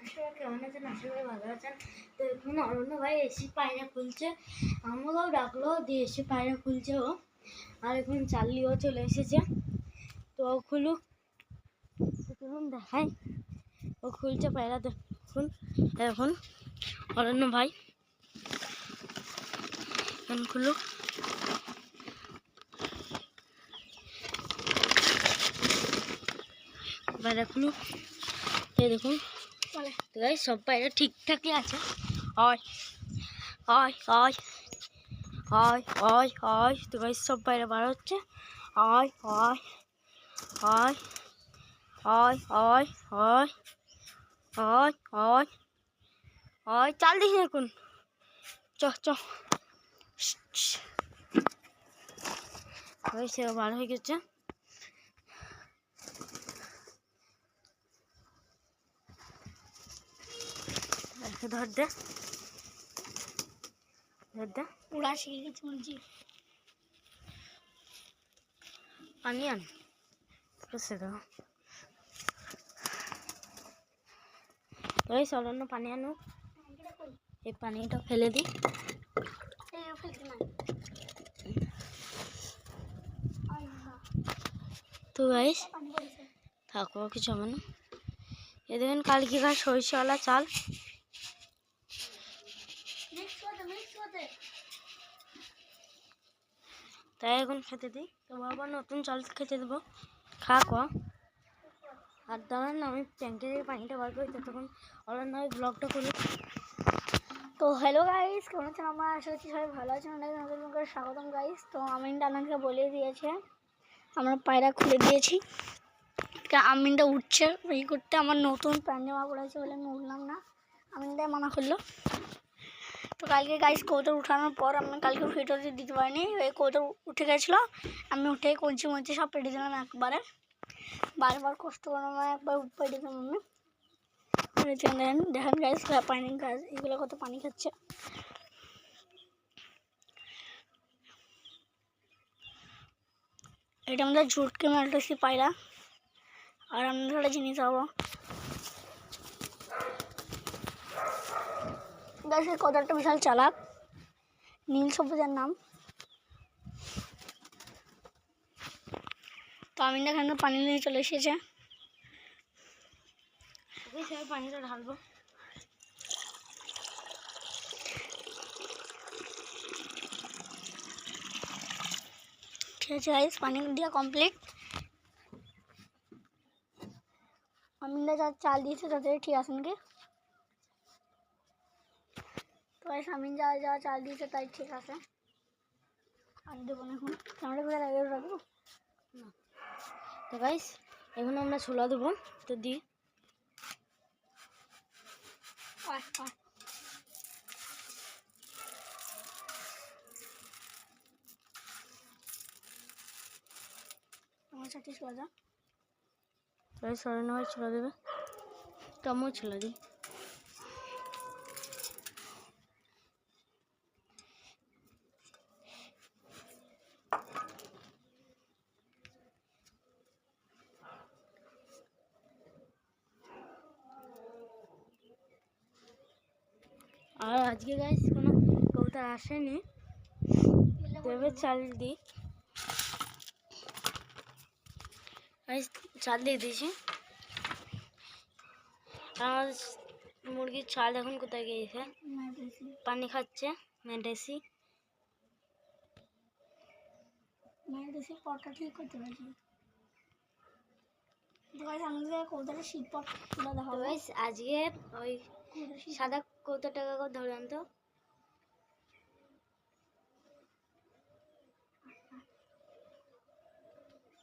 নমস্কার, কেমন আছেন? আশা করি ভালো আছেন। তো এখন অরণ্য ভাই এসে পায়রা খুলছে, আমাকেও ডাকলো, দিয়ে এসে পায়রা খুলছে ও। আর এখন চার্লিও চলে এসেছে, তো ও খুলুক, চলুন দেখাই। ও খুলছে পায়রা, দেখুন এখন অরণ্য ভাই এখন খুলুক। পায়রা খুলুক, এই দেখুন গাইস, সব পায়রা ঠিকঠাকই আছে। হয় হয় হয় হয় হয় হয়, তো গাইস সব পায়রা বার হচ্ছে। হয় হয় হয় হয় হয় হয় হয় হয় হয়, চাল দিস এখন, চ সে বার হয়ে গেছে। ধর দে, ধর দে, উড়া শিখে গেছে বলছি। পানি আন, ওই অরণ্য পানি আনো, এই পানিটা ফেলে দিই। তো গাইস থাকো, কিছু হবে না। এ দেখেন কালকিকার সরিষাওয়ালা চাল, তাই এখন খেতে দিই। তো আবার নতুন চাল খেতে দেবো, খা খাওয়া। আর দাঁড়ান না, আমি ট্যাঙ্কি থেকে পানিটা বার করি, ততক্ষণ অরণ্য ব্লগটা করি। তো হ্যালো গাইস, কেমন আছেন? আমরা আশা করছি সবাই ভালো আছেন। অনেক নতুন করে স্বাগতম গাইস। তো আমিনটা আমাকে বলে দিয়েছে, আমরা পায়রা খুলে দিয়েছি। আমিনটা উঠছে এই করতে, আমার নতুন প্যান্ট জামা পড়েছে বলে আমি উঠলাম না, আমিনটাই মানা করলো। তো কালকে গাইস কৌতর উঠানোর পর আমি কালকে ভিডিওতে দিতে পারিনি, ওই কৌতর উঠে গেছিলো, আমি উঠে কঞ্চি মঞ্চি সব পেটে দিলাম একবারে, বারবার কষ্ট করে আমার একবার পেটে দিলাম আমি। দেখেন গাইস পানি গাছ এগুলো কত পানি খাচ্ছে। এটা আমাদের ঝুটকে মালটাছি পায়রা। আর আমাদের একটা জিনিস হবো গাছ, কত একটা বিশাল চালাক, নীল সবুজের নাম। তো আমি এখানে পানি নিয়ে চলে এসেছে, পানিটা ঢালবো। ঠিক আছে গাইস, পানি দেওয়া কমপ্লিট। আমিনদা যা চাল দিয়েছে তাদের ঠিক আছে নাকি? তো গাইস আমিন যা যা চাল দিয়েছে তাই ঠিক আছে, আর দেবো না এখন, ক্যামেরা করে রাখবো না। তো গাইস এখন আমরা ছোলা দেবো, তো দিই। আমার সাথে ছোলা দাও। তাই সরানো হয়, ছোলা দেবে, তো আমিও ছোলা দিই। আর আজকে গাইস কোনো কবুতর আসেনি, দেবে চাল দিই। চাল দিয়ে দিয়েছি। আমার মুরগির চাল এখন কোথায় গিয়েছে? পানি খাচ্ছে, মেডিসি পটটা ঠিক করতে পারছি। কৌতাটা শীত পট তুলে দেখাবো। আজকে ওই সাদা কৌতাটাকে ধরে আনতো,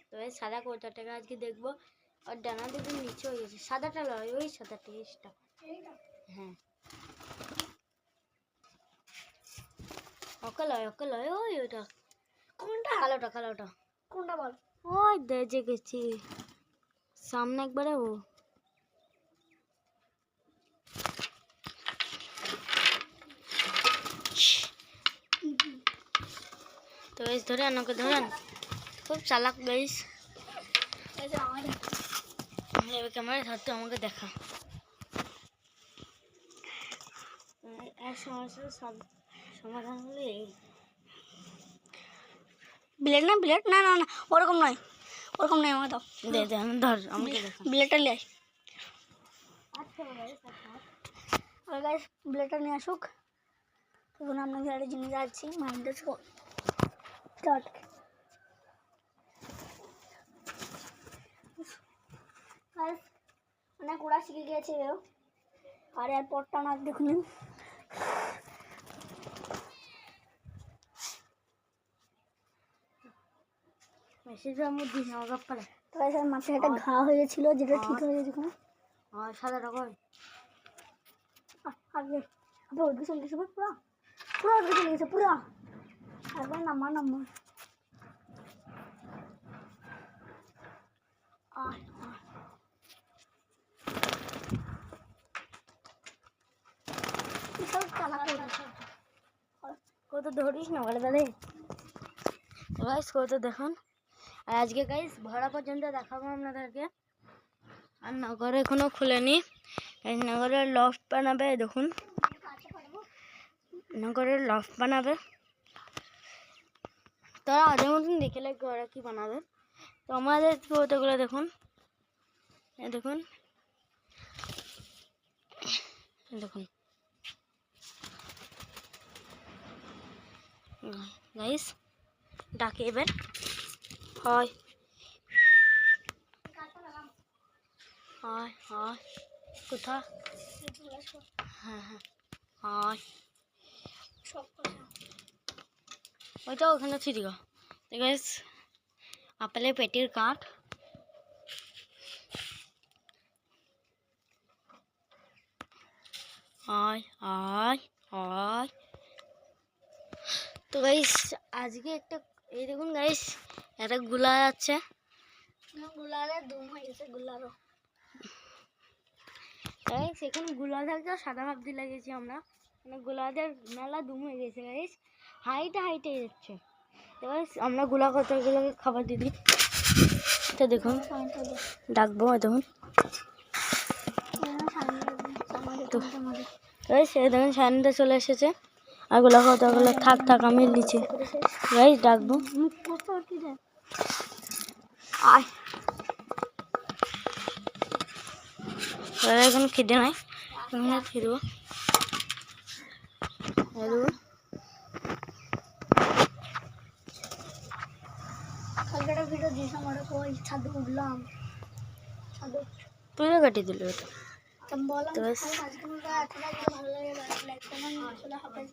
তো সাদা কৌতাটাকে আজকে দেখবো। আর ডানা দেখুন নিচে হয়ে গেছে, সাদাটা লয়, ওই সাদা টেস্টটা। হ্যাঁ ওকে লয় ওই ওটা। কোনটা? কালোটা কালোটা। কোনটা বল? ওই দেখে গেছি সামনে একবারে, ও তো গাইস ধরে আন, ওকে ধরেন, খুব চালাক গাইস। ক্যামেরা ধরতে আমাকে দেখা। আর সমস্যার সব সমাধান হলে ব্লেড না ব্লেড, না না না ওরকম নয়, ওরকম নয়, আমাকে দাও। দে দে আমি ধর আমাকে দেখা। ব্লেডটা নিয়ে আস। আচ্ছা গাইস ব্লেডটা নিয়ে আসুক। তখন আপনাকে একটা জিনিস যাচ্ছি মাইন্ডে স্টার্ট। অনেক ওরা শিখে গিয়েছে আর এরপরটা না দেখুন। মেসেজ আমার দিস না ওগা পারে। তো গাইস আমার মাথায় একটা ঘা হয়ে গেছিল, যেটা ঠিক হয়ে গেছে এখন। আর সাদা রকম আগে আগে ওদিকে চলে গেছে পুরো, পুরো ওদিকে চলে গেছে পুরো। একবার নাম্বার নাম্বার কত ধরিস না বলে দাদা। গাইস কত দেখুন। আর আজকে গাইস ভরা পর্যন্ত দেখাবো আপনাদেরকে। আর নগর এখনো খুলেনি। এই নগরের লফট বানাবে দেখুন, নগরের লফট বানাবে। তারা আধের মতন দেখে লাগবে ওরা কি বানাবে। তো আমাদের কতগুলো দেখুন, দেখুন দেখুন গাইস ডাকে এবার হয় হয় হয় কোথা, হ্যাঁ হ্যাঁ হয় ওইটা ওখানে ছিড়িগা। গাইস আপেলের পেটির কাঠ, হয় হয় হয়। তো গাইস আজকে একটা এই দেখুন গাইস একটা গুলা যাচ্ছে। গুলারে দুম হয়ে গেছে গুলারও। গাইস এখন গুলা থাকতে সাদা ভাবতে লাগিয়েছি আমরা, মানে গুলাদের মেলা দুম হয়ে গেছে গাইস, হাইটে হাইটে যাচ্ছে। তো গাইস আমরা গুলা কতগুলোকে খাবার দিয়ে দিই। তো দেখুন ডাকবো দেখুন। তো গাইস এই দেখুন সাইনটা চলে এসেছে। আর গুলা কতগুলো থাক থাক আমি নিচে গাইস ডাকবো। আয় এখন খিদে নাই, খেয়ে দেবো। কালকে একটা ভিডিও দিয়েছিলাম, ওটা ওই ছাদে উঠলাম, ছাদে তুইও কাটিয়ে দিল এটা। বললাম আজকে ভালো লাগে লাইক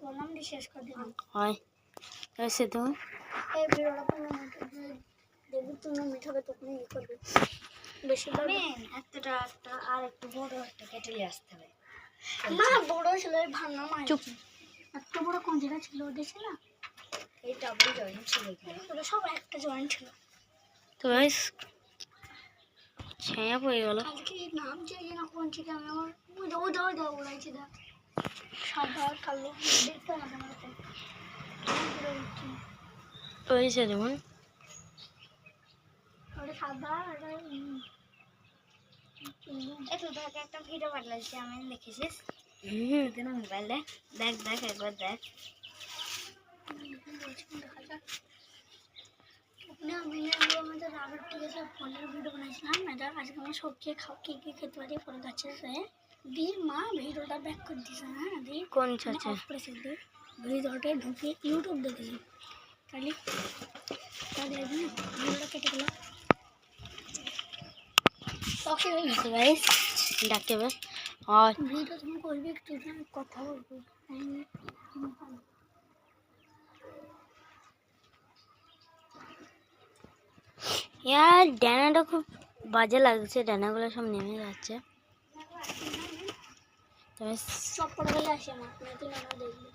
বললাম শেষ করে দিলাম। হয় সে তো এই ভিডিওটা 15 মিনিট দেখবি, 15 মিনিট হবে তখন ই করবি বেশি একটা আর একটু বড় একটা কেটে নিয়ে আসতে হবে। না বড় ছিল ভাঙা মাছ, চুপ। এত বড় কঞ্জিটা ছিল দেখছি না, এই ডাবল জয়েন্ট ছিল এখানে, সব একটা জয়েন্ট ছিল। তো গাইস ছায়া পড়ে গেল। আজকে নাম চেয়ে না কঞ্চিটা আমি আমার ওই দাও উড়াইছে দেখ, সাদা কালো দেখতে না কেন হয়েছে দেখুন। ওটা সাদা তোদেরকে একটা ভিডিও পাঠাচ্ছি আমি, দেখেছিস? মোবাইলে দেখ দেখ একবার দেখ। আমি আমাদের রাবের ঠিক আছে ফলের ভিডিও বানাইছিলাম, এটা আজকে আমার সবজি খাও কি কি খেতে পারি ফল গাছে দি মা ভিডিওটা ব্যাক করে দিছে। হ্যাঁ দি কোন চাচা দি ভিডিওটা ঢুকে ইউটিউব দেখেছি, তাহলে ভিডিওটা কেটে গেল। ওকে গাইস ডাকে বে আর ভিডিও তুমি করবি একটু কথা বলবো। ইয়ার ডানাটা খুব বাজে লাগছে, ডানাগুলো সব নেমে যাচ্ছে। সব পড়ে গেলে আসে না দেখবি।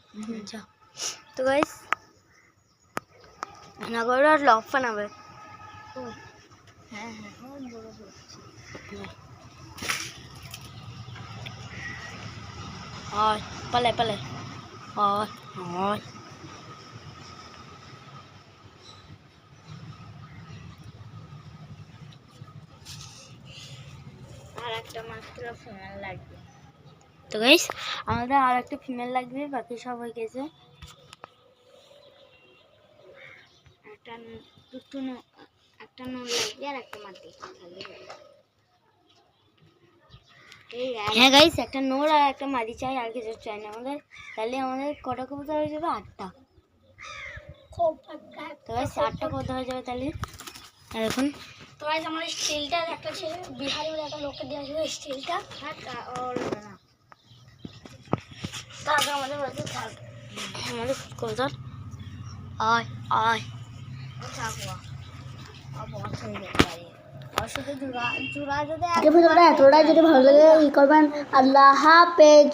তো গাইস নগর আর লফ বানাবে। হ্যাঁ হ্যাঁ বড় और पले पले और আর একটা মাত্র ফোন লাগবে। তো গাইস আমাদের আর একটা ফিমেল লাগবে, বাকি সব হয়ে গেছে। একটা নুন লাগবে আর একটা মাটি। হ্যাঁ গাইস, একটা নোর আর একটা মাদি চাই, আর কিছু চাই না আমাদের। তাহলে আমাদের কটা কবুতর হয়ে যাবে? 8টা। তো গাইস 8টা কবুতর হয়ে যাবে তাহলে। আর এখন তো গাইস আমার স্টিলটা একটা ছেলে বিহারি বলে একটা লোককে দেওয়া ছিল স্টিলটা। তারপর আমাদের বাড়িতে থাকবে আমাদের কবুতর আয় আয় ভিডিওটা এতটাই যদি ভালো লাগে ই করবেন। আল্লাহ হাফেজ।